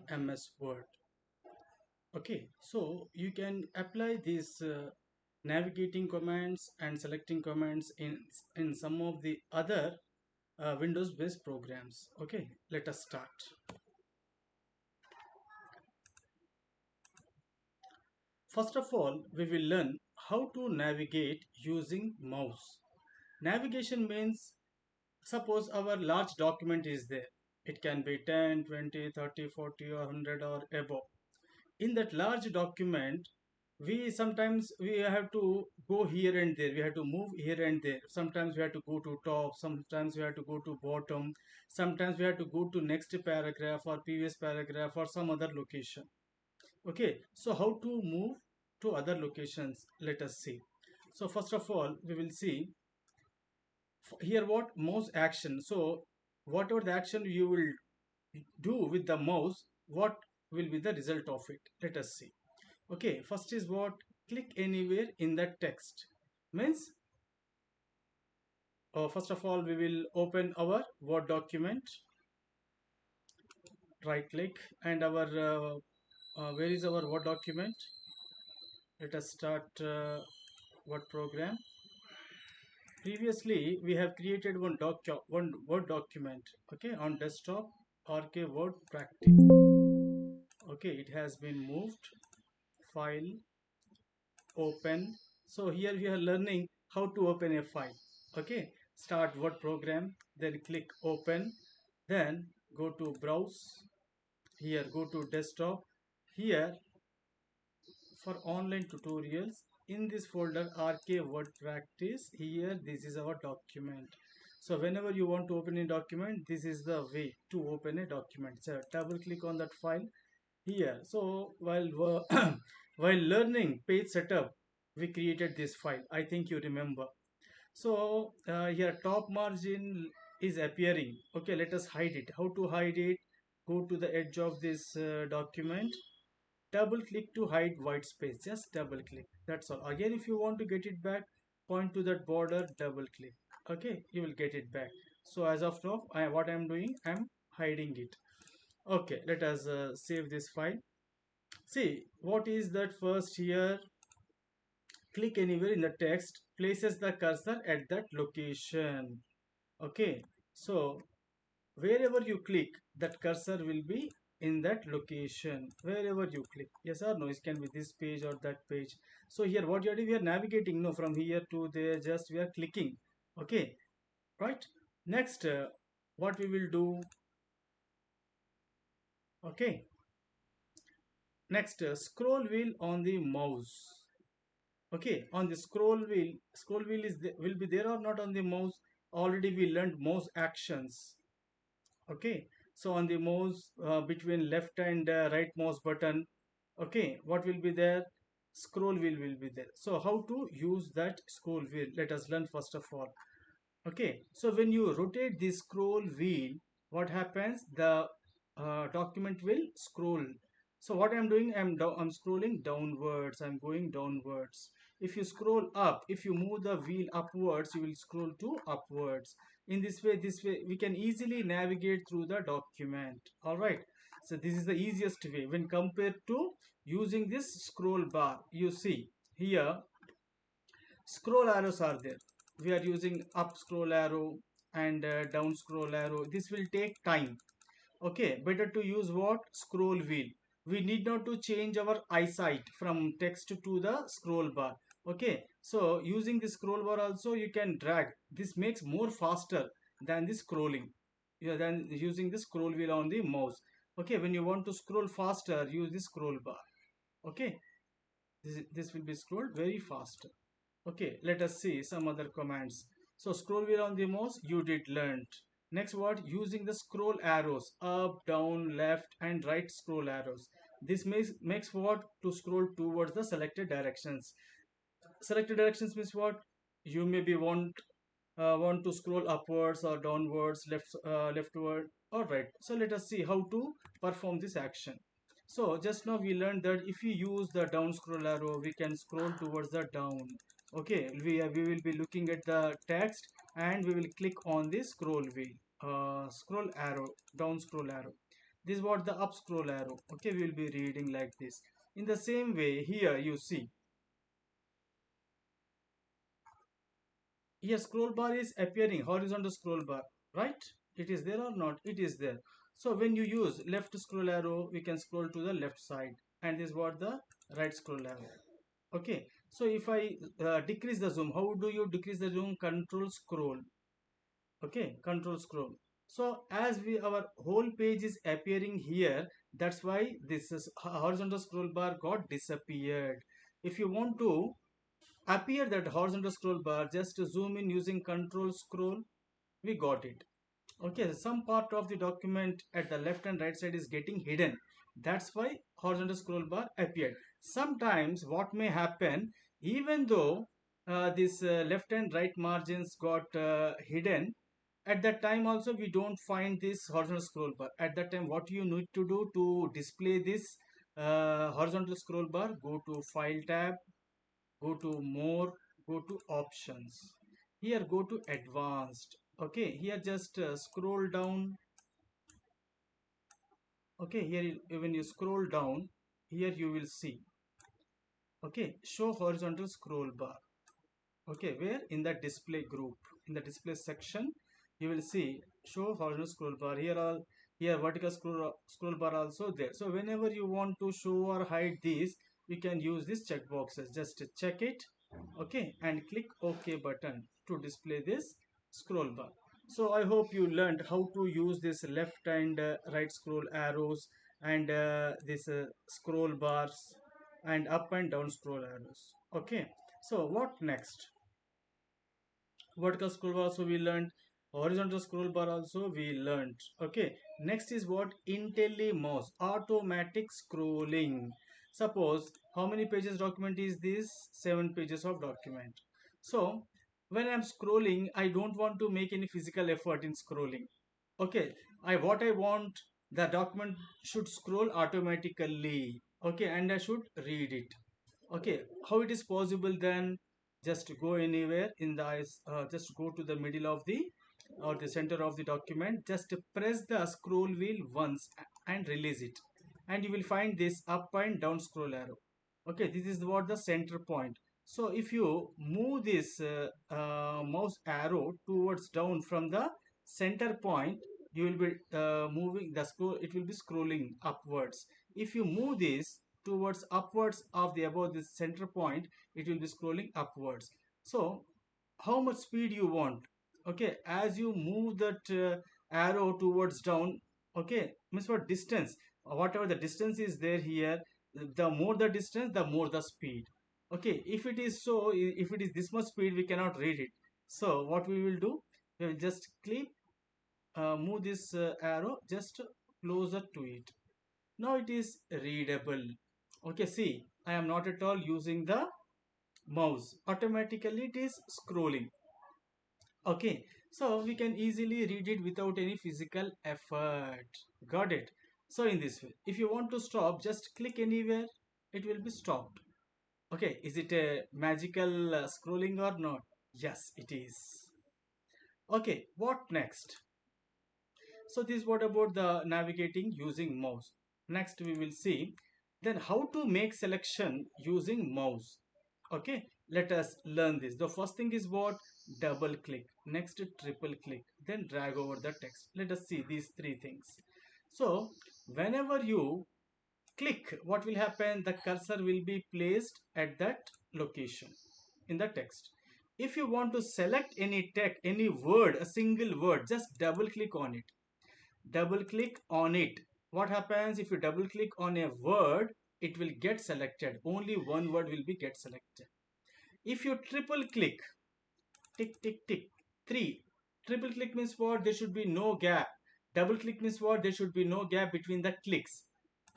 MS Word. Okay, so you can apply these navigating commands and selecting commands in some of the other Windows based programs. Okay, let us start. First of all, we will learn how to navigate using mouse. Navigation means, suppose our large document is there. It can be 10, 20, 30, 40 or 100 or above. In that large document, we sometimes we have to go here and there, we have to move here and there. Sometimes we have to go to top, sometimes we have to go to bottom, sometimes we have to go to next paragraph or previous paragraph or some other location. Okay, so how to move to other locations, let us see. So first of all, we will see here what mouse action. So whatever the action you will do with the mouse, what will be the result of it, let us see. Okay, first is what? Click anywhere in the text. Means, first of all, we will open our Word document, right click, and our where is our Word document? Let us start Word program. Previously, we have created one Word document, okay, on desktop, RK Word Practice. Okay, it has been moved. File, open. So here we are learning how to open a file. Okay, start Word program, then click open, then go to browse. Here go to desktop. Here for online tutorials, in this folder RK Word Practice, here this is our document. So whenever you want to open a document, this is the way to open a document. So double click on that file here. So while while learning page setup, we created this file, I think you remember. So here top margin is appearing. Okay, let us hide it. How to hide it? Go to the edge of this document, double click to hide white space. Just double click, that's all. Again, if you want to get it back, point to that border, double click. Okay, you will get it back. So as of now, what I'm doing, I'm hiding it. Okay, let us save this file. See what is that. First here, click anywhere in the text, places the cursor at that location. Okay, so wherever you click, that cursor will be in that location. Wherever you click, yes or no, it can be this page or that page. So here what you are doing, we are navigating, no, from here to there, just we are clicking. Okay, right. Next, what we will do? Okay, next, scroll wheel on the mouse. Okay, on the scroll wheel is will be there or not on the mouse? Already we learned mouse actions. Okay, so on the mouse, between left and right mouse button, okay, what will be there? Scroll wheel will be there. So how to use that scroll wheel, let us learn first of all. Okay, so when you rotate the scroll wheel, what happens? The document will scroll. So what I'm doing, I'm scrolling downwards, I'm going downwards. If you scroll up, if you move the wheel upwards, you will scroll to upwards. In this way we can easily navigate through the document. All right, so this is the easiest way when compared to using this scroll bar. You see here, scroll arrows are there. We are using up scroll arrow and down scroll arrow. This will take time. Okay, better to use what? Scroll wheel. We need not to change our eyesight from text to the scroll bar. Okay, so using the scroll bar also you can drag. This makes more faster than the scrolling, yeah, than using the scroll wheel on the mouse. Okay, when you want to scroll faster, use the scroll bar. Okay, this will be scrolled very fast. Okay, let us see some other commands. So scroll wheel on the mouse, you did learnt. Next what? Using the scroll arrows, up, down, left and right scroll arrows. This makes what? To scroll towards the selected directions. Selected directions means what? You maybe want to scroll upwards or downwards, leftward or right. So let us see how to perform this action. So just now we learned that if we use the down scroll arrow, we can scroll towards the down. Okay, we will be looking at the text and we will click on the scroll wheel, scroll arrow, down scroll arrow. This is what the up scroll arrow. Okay, we will be reading like this. In the same way, here you see, here scroll bar is appearing, horizontal scroll bar, right? It is there or not? It is there. So when you use left scroll arrow, we can scroll to the left side, and this is what the right scroll arrow. Okay, so if I decrease the zoom, how do you decrease the zoom? Control scroll. Okay, control scroll. So as we, our whole page is appearing here, that's why this is horizontal scroll bar got disappeared. If you want to appear that horizontal scroll bar, just zoom in using control scroll, we got it. Okay, some part of the document at the left and right side is getting hidden. That's why horizontal scroll bar appeared. Sometimes what may happen, even though this left and right margins got hidden, at that time also we don't find this horizontal scroll bar. At that time, what you need to do to display this horizontal scroll bar, go to file tab, go to more, go to options. Here go to advanced. Okay, here just scroll down. Okay, here when you scroll down, here you will see, okay, show horizontal scroll bar. Okay, where? In the display group, in the display section, you will see show horizontal scroll bar. Here all, here vertical scroll bar also there. So whenever you want to show or hide these, you can use these check boxes. Just check it, okay, and click OK button to display this scroll bar. So I hope you learned how to use this left and right scroll arrows, and this scroll bars, and up and down scroll arrows. Okay, so what next? Vertical scroll bar also we learned, horizontal scroll bar also we learned. Okay, next is what? IntelliMouse, automatic scrolling. Suppose how many pages document is this? 7 pages of document. So when I'm scrolling, I don't want to make any physical effort in scrolling. Okay, I want, the document should scroll automatically. Okay, and I should read it. Okay, how it is possible then? Just go anywhere in the just go to the middle of the, or the center of the document, just press the scroll wheel once and release it, and you will find this up and down scroll arrow. Okay, this is what the center point. So if you move this mouse arrow towards down from the center point, you will be moving the scroll, it will be scrolling upwards. If you move this towards upwards of the above this center point, it will be scrolling upwards. So how much speed you want? Okay, as you move that arrow towards down, okay, means what distance, whatever the distance is there here, the more the distance, the more the speed. Okay, if it is so, if it is this much speed, we cannot read it. So what we will do, we will just click, move this arrow just closer to it. Now it is readable. Okay, see, I am not at all using the mouse, automatically it is scrolling. Okay, so we can easily read it without any physical effort. Got it? So in this way, if you want to stop, just click anywhere, it will be stopped. Okay, is it a magical scrolling or not? Yes, it is. Okay, what next? So this is what about the navigating using mouse. Next we will see then how to make selection using mouse. Okay, let us learn this. The first thing is what? Double click, next triple click, then drag over the text. Let us see these three things. So whenever you click, what will happen? The cursor will be placed at that location in the text. If you want to select any text, any word, a single word, just double click on it. Double click on it. What happens if you double click on a word? It will get selected. Only one word will be get selected. If you triple click, tick tick tick, 3, triple click means what? There should be no gap. Double click means what? There should be no gap between the clicks.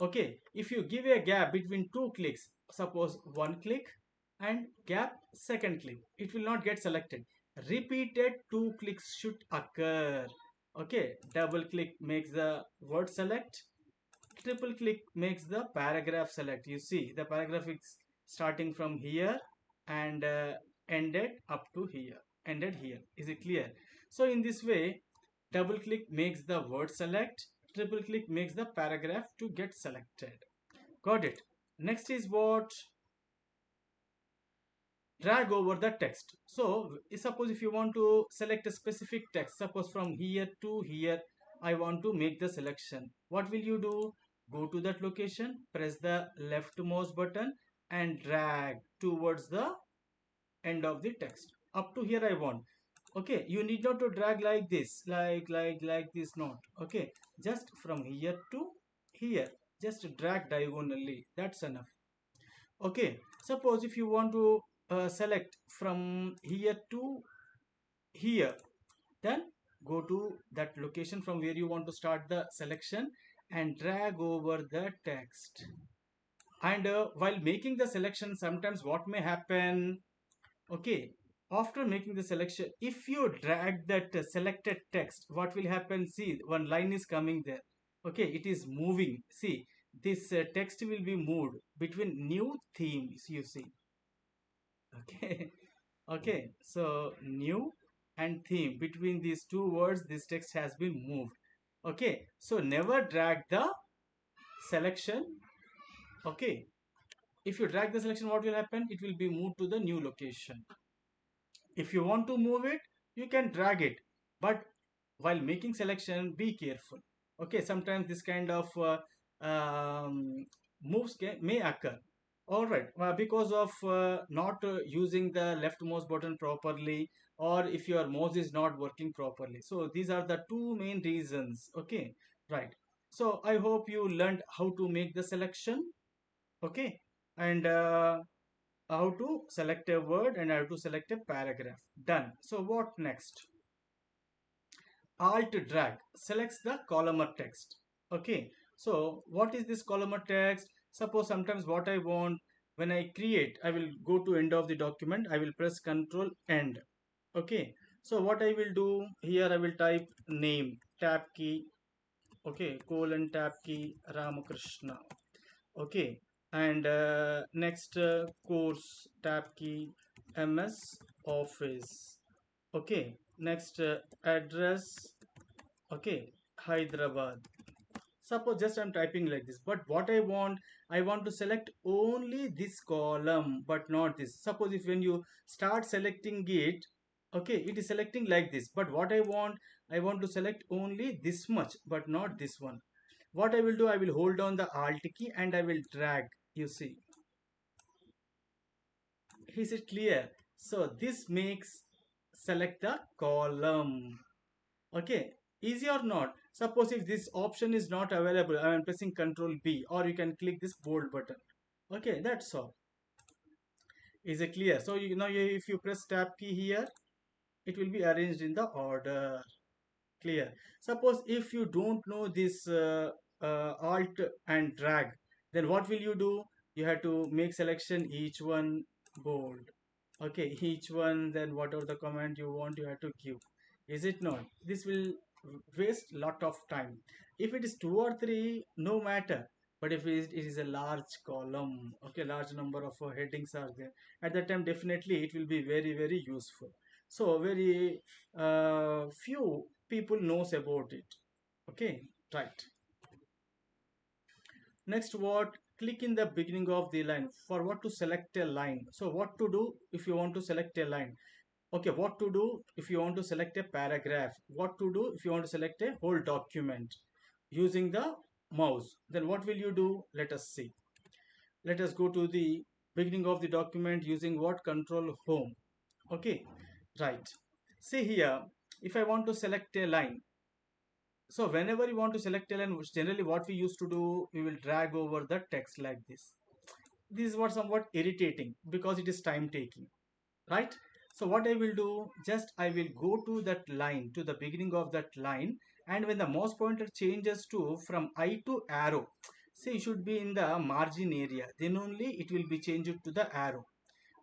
Okay, if you give a gap between two clicks, suppose one click and gap second click, it will not get selected. Repeated two clicks should occur. Okay, double click makes the word select, triple click makes the paragraph select. You see the paragraph is starting from here and ended up to here, ended here. Is it clear? So in this way, double click makes the word select, triple click makes the paragraph to get selected. Got it? Next is what? Drag over the text. So suppose if you want to select a specific text, suppose from here to here, I want to make the selection. What will you do? Go to that location, press the left mouse button and drag towards the end of the text. Up to here I want. Okay, you need not to drag like this, like this, not. Okay, just from here to here, just drag diagonally. That's enough. Okay, suppose if you want to select from here to here, then go to that location from where you want to start the selection and drag over the text. And while making the selection, sometimes what may happen, okay, after making the selection, if you drag that selected text, what will happen? See, one line is coming there. Okay, it is moving. See, this text will be moved between new themes, you see. Okay. Okay, so new and theme, between these two words this text has been moved. Okay, so never drag the selection. Okay, if you drag the selection, what will happen? It will be moved to the new location. If you want to move it, you can drag it, but while making selection, be careful. Okay, sometimes this kind of moves may occur. All right, because of not using the left mouse button properly, or if your mouse is not working properly. So these are the two main reasons. Okay, right. So I hope you learned how to make the selection. Okay, and how to select a word and how to select a paragraph. Done. So what next? Alt drag selects the columnar text. Okay, so what is this columnar text? Suppose sometimes what I want, when I create, I will go to end of the document, I will press control end. Okay, so what I will do here, I will type name, tab key, okay, colon, tab key, Ramakrishna. Okay, and next course, tab key, MS Office. Okay, next address, okay, Hyderabad. Suppose just I'm typing like this, but what I want to select only this column but not this. Suppose if when you start selecting it, okay, it is selecting like this, but what I want to select only this much but not this one. What I will do, I will hold down the alt key and I will drag. You see, is it clear? So this makes select the column. Okay, easy or not? Suppose if this option is not available, I am pressing Control B, or you can click this bold button. Okay, that's all. Is it clear? So you know, if you press tab key here, it will be arranged in the order. Clear? Suppose if you don't know this alt and drag, then what will you do? You have to make selection each one bold. Okay, each one, then whatever the command you want, you have to give. Is it not? This will waste lot of time. If it is two or three, no matter. But if it is a large column, okay, large number of headings are there, at that time definitely it will be very very useful. So very few people knows about it. Okay, right. Next, what? Click in the beginning of the line. For what? To select a line. So what to do if you want to select a line? Okay, what to do if you want to select a paragraph? What to do if you want to select a whole document using the mouse? Then what will you do? Let us see. Let us go to the beginning of the document using what? Control home. Okay, right. See here, if I want to select a line, so whenever you want to select a line, generally what we used to do, we will drag over the text like this. This is what somewhat irritating because it is time taking, right? So what I will do, just I will go to that line, to the beginning of that line, and when the mouse pointer changes to from I to arrow, say it should be in the margin area, then only it will be changed to the arrow.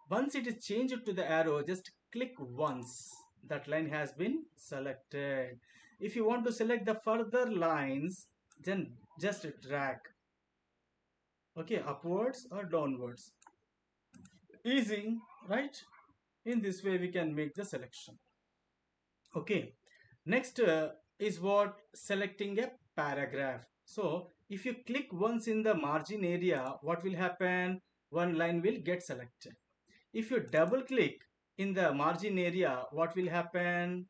Once it is changed to the arrow, just click once. That line has been selected. If you want to select the further lines, then just drag. Okay, upwards or downwards. Easy, right? In this way, we can make the selection. Okay. Next is what? Selecting a paragraph. So if you click once in the margin area, what will happen? One line will get selected. If you double click in the margin area, what will happen?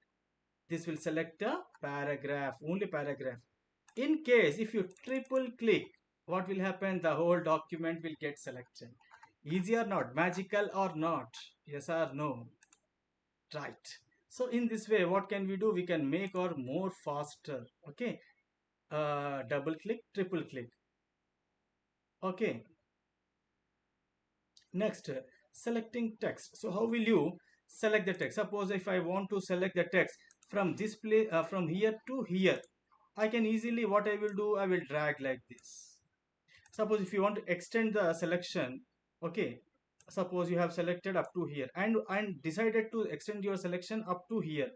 This will select a paragraph, only paragraph. In case if you triple click, what will happen? The whole document will get selected. Easy or not? Magical or not? Yes or no? Right. So in this way, what can we do? We can make our more faster. Okay. Double click, triple click. Okay. Next, selecting text. So how will you select the text? Suppose if I want to select the text from this place, from here to here, I can easily, what I will do, I will drag like this. Suppose if you want to extend the selection, okay, suppose you have selected up to here and decided to extend your selection up to here.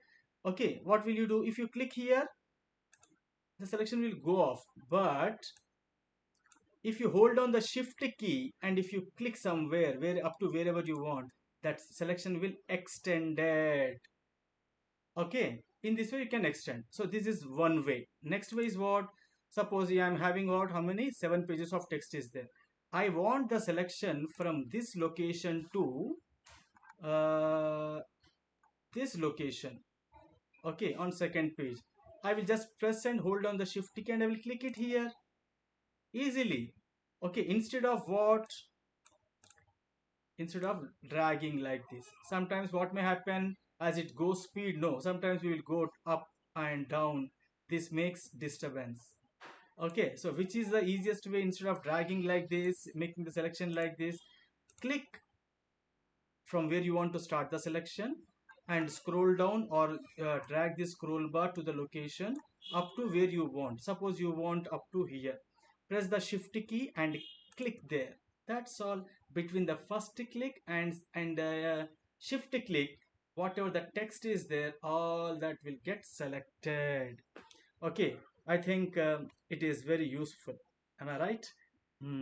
Okay, what will you do? If you click here, the selection will go off. But if you hold on the shift key and if you click somewhere where up to wherever you want, that selection will extend it. Okay, in this way you can extend. So this is one way. Next way is what? Suppose I am having what, how many 7 pages of text is there. I want the selection from this location to uh, this location. Okay, on second page I will just press and hold on the shift key and I will click it here easily. Okay, instead of what, instead of dragging like this, sometimes what may happen, as it goes speed, no, sometimes we will go up and down. This makes disturbance. Okay, so which is the easiest way? Instead of dragging like this, making the selection like this, click from where you want to start the selection and scroll down or drag the scroll bar to the location up to where you want. Suppose you want up to here, press the shift key and click there. That's all. Between the first click and shift click, whatever the text is there, all that will get selected. Okay, I think it is very useful. Am I right? Hmm.